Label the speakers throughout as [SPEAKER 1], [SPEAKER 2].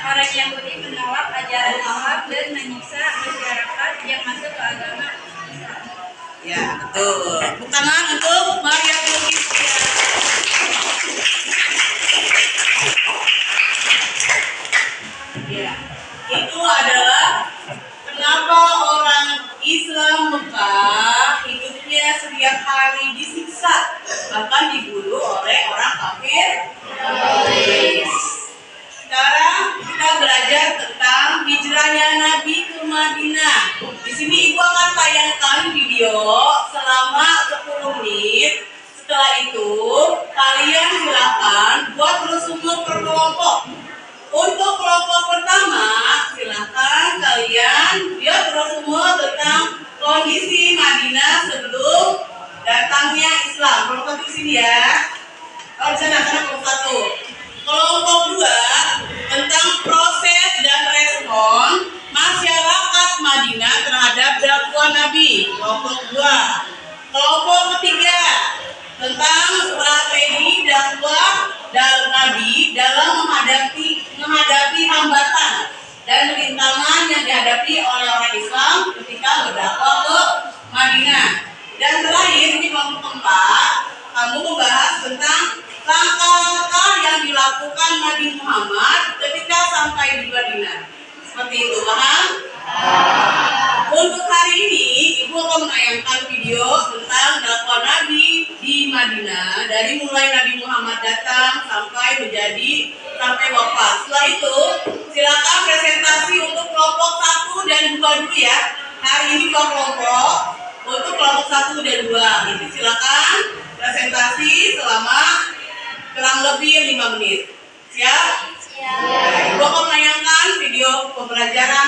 [SPEAKER 1] Orang Yahudi menolak ajaran Islam dan menyiksa masyarakat yang masuk ke agama Islam.
[SPEAKER 2] Ya, betul. Tepuk tangan untuk Maria Tulkisya. Ya, itu adalah kenapa orang Islam Mekah hidupnya setiap hari disiksa, bahkan dibunuh oleh orang kafir. Sekarang kita belajar tentang hijrahnya Nabi ke Madinah. Di sini Ibu akan tayangkan video selama 10 menit. Setelah itu, kalian silakan buat resume per kelompok. Untuk kelompok pertama, silakan kalian buat resume tentang kondisi Madinah sebelum datangnya Islam. Kelompok di sini ya. Kalau di sana kelompok 1. Kelompok 2 tentang proses dan respon masyarakat Madinah terhadap dakwah Nabi. Kelompok 2. Kelompok ketiga tentang strategi dakwah dan Nabi dalam menghadapi hambatan dan rintangan yang dihadapi oleh orang Islam ketika berdakwah ke Madinah. Dan terakhir ini kelompok 4, kamu membahas tentang langkah-langkah yang dilakukan Nabi Muhammad ketika sampai di Madinah. Seperti itu, paham? Untuk hari ini, Ibu akan menayangkan video tentang dakwah Nabi di Madinah dari mulai Nabi Muhammad datang sampai wafat. Setelah itu, silakan presentasi untuk kelompok 1 dan 2 dulu ya. Hari ini 2 kelompok. Untuk kelompok 1 dan 2, itu silakan presentasi selama kurang lebih 5 menit. Siap? Siap. Ibu akan menayangkan video pembelajaran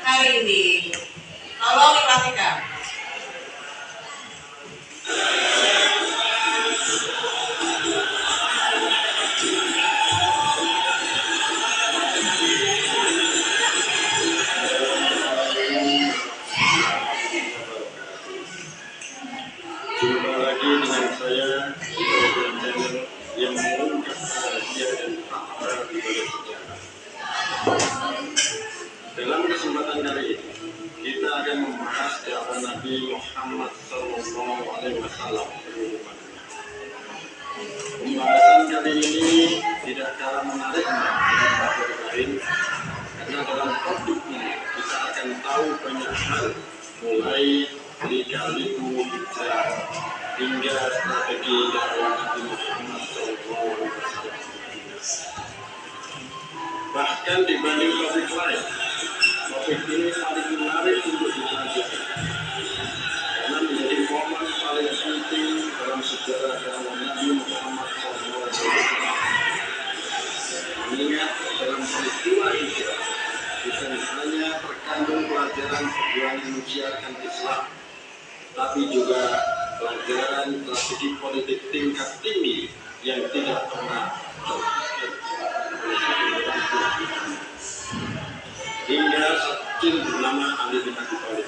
[SPEAKER 2] hari ini. Tolong diperhatikan.
[SPEAKER 3] Jumpa lagi dengan saya di program channel yang mengungkap rahasia dan fakta di balik sejarah. Dalam kesempatan kali ini, kita akan membahas dakwah Nabi Muhammad SAW. Pembahasan kali ini tidak kalah menariknya dengan materi lain, karena dalam topik ini kita akan tahu banyak hal, mulai lika-liku hijrah hingga strategi dakwah Nabi Muhammad SAW. Bahkan dibanding topik lain, topik ini paling menarik untuk dilanjutkan karena menjadi momen paling penting dalam sejarah dakwah Nabi Muhammad SAW. Mengingat dalam peristiwa hijrah bukan hanya terkandung pelajaran perjuangan menyiarkan Islam, tapi juga pelajaran strategi politik tingkat tinggi yang tidak pernah terpikir hingga Sakin bernama Ali bin Abi Thalib.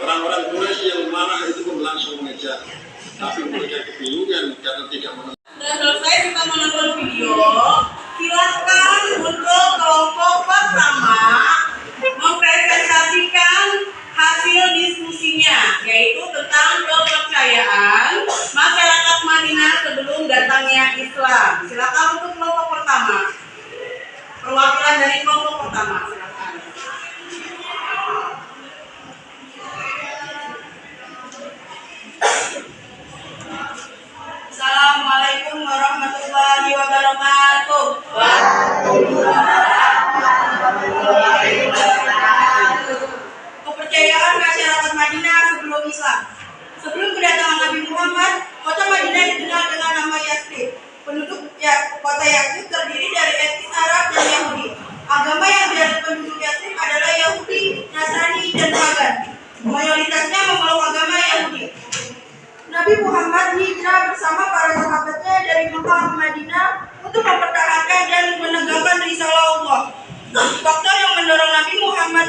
[SPEAKER 3] Orang-orang Quraisy yang marah itu pun langsung mengejar, tapi mereka kebingungan karena tidak menemukan.
[SPEAKER 2] Sudah selesai kita menonton video. Silakan untuk kelompok pertama mempresentasikan hasil diskusinya, yaitu tentang kepercayaan masyarakat Madinah sebelum datangnya Islam. Silakan untuk kelompok pertama. Perwakilan dari kelompok pertama, silakan. Assalamualaikum warahmatullahi wabarakatuh. Kepercayaan masyarakat Madinah sebelum Islam. Sebelum kedatangan Nabi Muhammad, kota Madinah dikenal dengan nama Yathrib. Penduduk kota Yathrib terdiri dari etnis Arab dan Yahudi. Agama yang dianut penduduk Yathrib adalah Yahudi, Nasrani, dan Pagan. Mayoritasnya memeluk agama Yahudi. Nabi Muhammad hijrah bersama para sahabatnya dari Mekah ke Madinah untuk mempertahankan dan menegakkan risalah Allah. Faktor yang mendorong Nabi Muhammad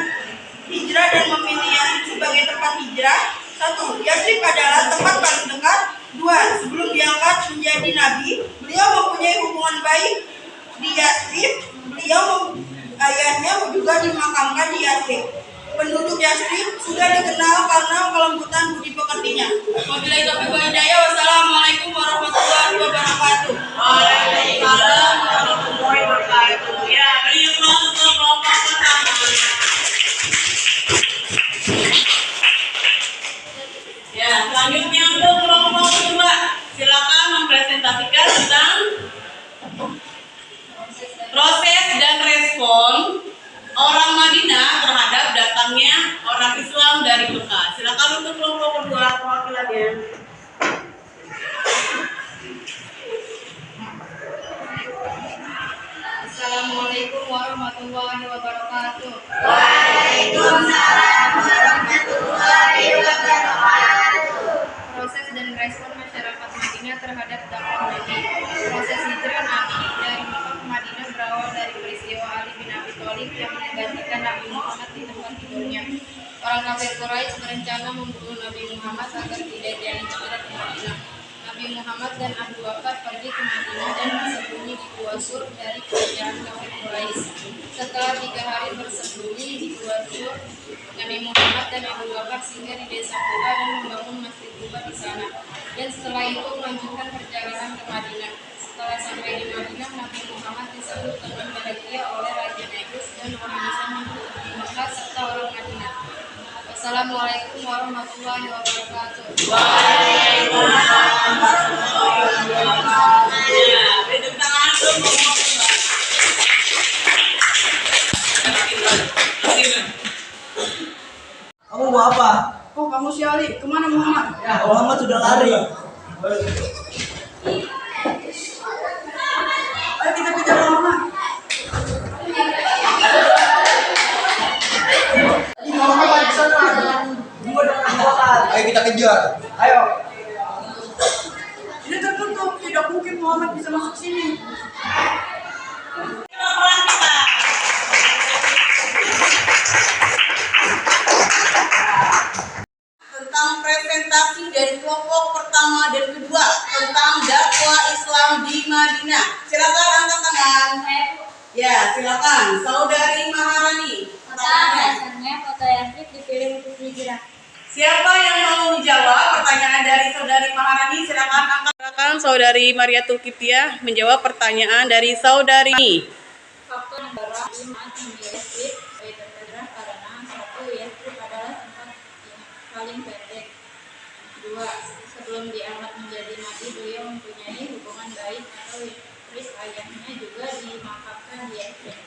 [SPEAKER 2] hijrah dan memilih Yathrib sebagai tempat hijrah: 1. Yathrib adalah tempat paling dekat. 2. Sebelum diangkat menjadi nabi, beliau mempunyai hubungan baik di Yathrib.
[SPEAKER 4] juga dimakamkan di Yastrib. Penduduk Yastrib sudah dikenal karena kelembutan budi pekertinya.
[SPEAKER 2] Wabillahi taufiq wal hidayah. Wassalamualaikum warahmatullahi wabarakatuh. Waalaikumsalam warahmatullahi wabarakatuh. Ya, beri aplaus untuk kelompok pertama. Ya, selanjutnya untuk kelompok kedua, silakan mempresentasikan tentang proses dan respon orang Madinah terhadap datangnya orang Islam dari Mekah. Silakan untuk kelompok kedua perwakilannya.
[SPEAKER 1] Assalamualaikum warahmatullahi wabarakatuh.
[SPEAKER 4] Waalaikumsalam warahmatullahi wabarakatuh.
[SPEAKER 1] Proses dan respon masyarakat Madinah terhadap dakwah Nabi. Proses hijrah Nabi dari Mekah ke Madinah berawal dari peristiwa Ali bin Abi Thalib yang menggantikan Nabi Muhammad di tempat tidurnya. Orang kafir Quraisy berencana membunuh Nabi Muhammad agar tidak jadi hijrah ke Madinah. Nabi Muhammad dan Abu Bakar pergi ke Madinah dan bersembunyi di Gua Sur dari kerajaan kafir Quraisy. Setelah 3 hari bersembunyi di Gua Sur, Nabi Muhammad dan Abu Bakar singgah di desa Quba dan membangun masjid Quba di sana. Dan setelah itu melanjutkan perjalanan ke Madinah. Setelah sampai di Madinah, Nabi Muhammad disambut dengan bahagia oleh Raja Negus dan orang Islam di Mekah serta orang Madinah. Wassalamualaikum warahmatullahi wabarakatuh.
[SPEAKER 2] Waalaikumsalam warahmatullahi wabarakatuh. Ya, beri tepuk tangan untuk kelompok kedua.
[SPEAKER 5] Kamu mau apa?
[SPEAKER 4] Oh, kamu si Ali, kemana Muhammad?
[SPEAKER 5] Ya, Muhammad sudah lari.
[SPEAKER 4] Ayo kita kejar Muhammad.
[SPEAKER 5] Muhammad di sana dengan dua kekuatan. Ayo kita kejar. Ayo.
[SPEAKER 4] Ini tertutup, tidak mungkin Muhammad bisa masuk sini.
[SPEAKER 2] Laporan kita. Tentang presentasi dari kelompok pertama dan kedua tentang dakwah Islam di Madinah. Silakan angkat tangan. Ya, silakan. Saudari Maharani.
[SPEAKER 1] Alasannya kota Yastrib dipilih untuk hijrah.
[SPEAKER 2] Siapa yang mau menjawab pertanyaan dari Saudari Maharani? Silakan angkat. Silakan Saudari Maria Tulkipiah menjawab pertanyaan dari Saudari.
[SPEAKER 1] Faktor negara iman memilih Yastrib sebagai terhijrah karena satu, Yastrib adalah tempat yang paling pendek. 2. Sebelum diangkat menjadi nabi, beliau mempunyai hubungan baik atau Yastrib ayahnya juga dimakamkan di Yastrib.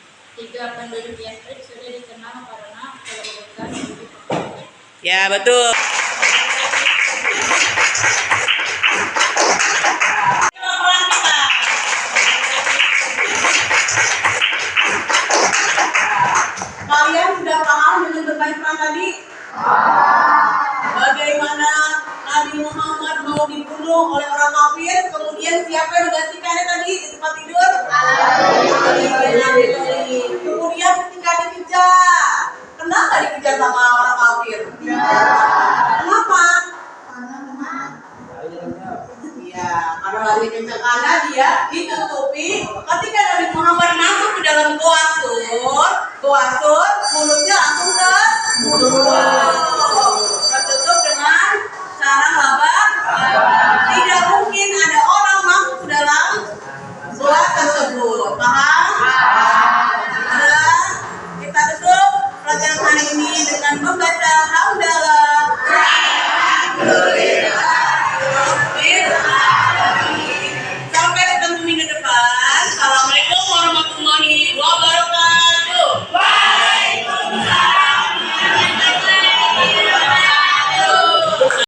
[SPEAKER 1] 3. Penduduk Yastrib sudah dikenal karena kelembutan budi pekertinya.
[SPEAKER 2] Ya, betul. Laporan kita. Kalian sudah paham dengan berbagai peran tadi? Bagaimana Nabi Muhammad mau dibunuh oleh orang kafir, kemudian siapa yang menggantikannya tadi di tempat tidur? Ali bin Abi Thalib.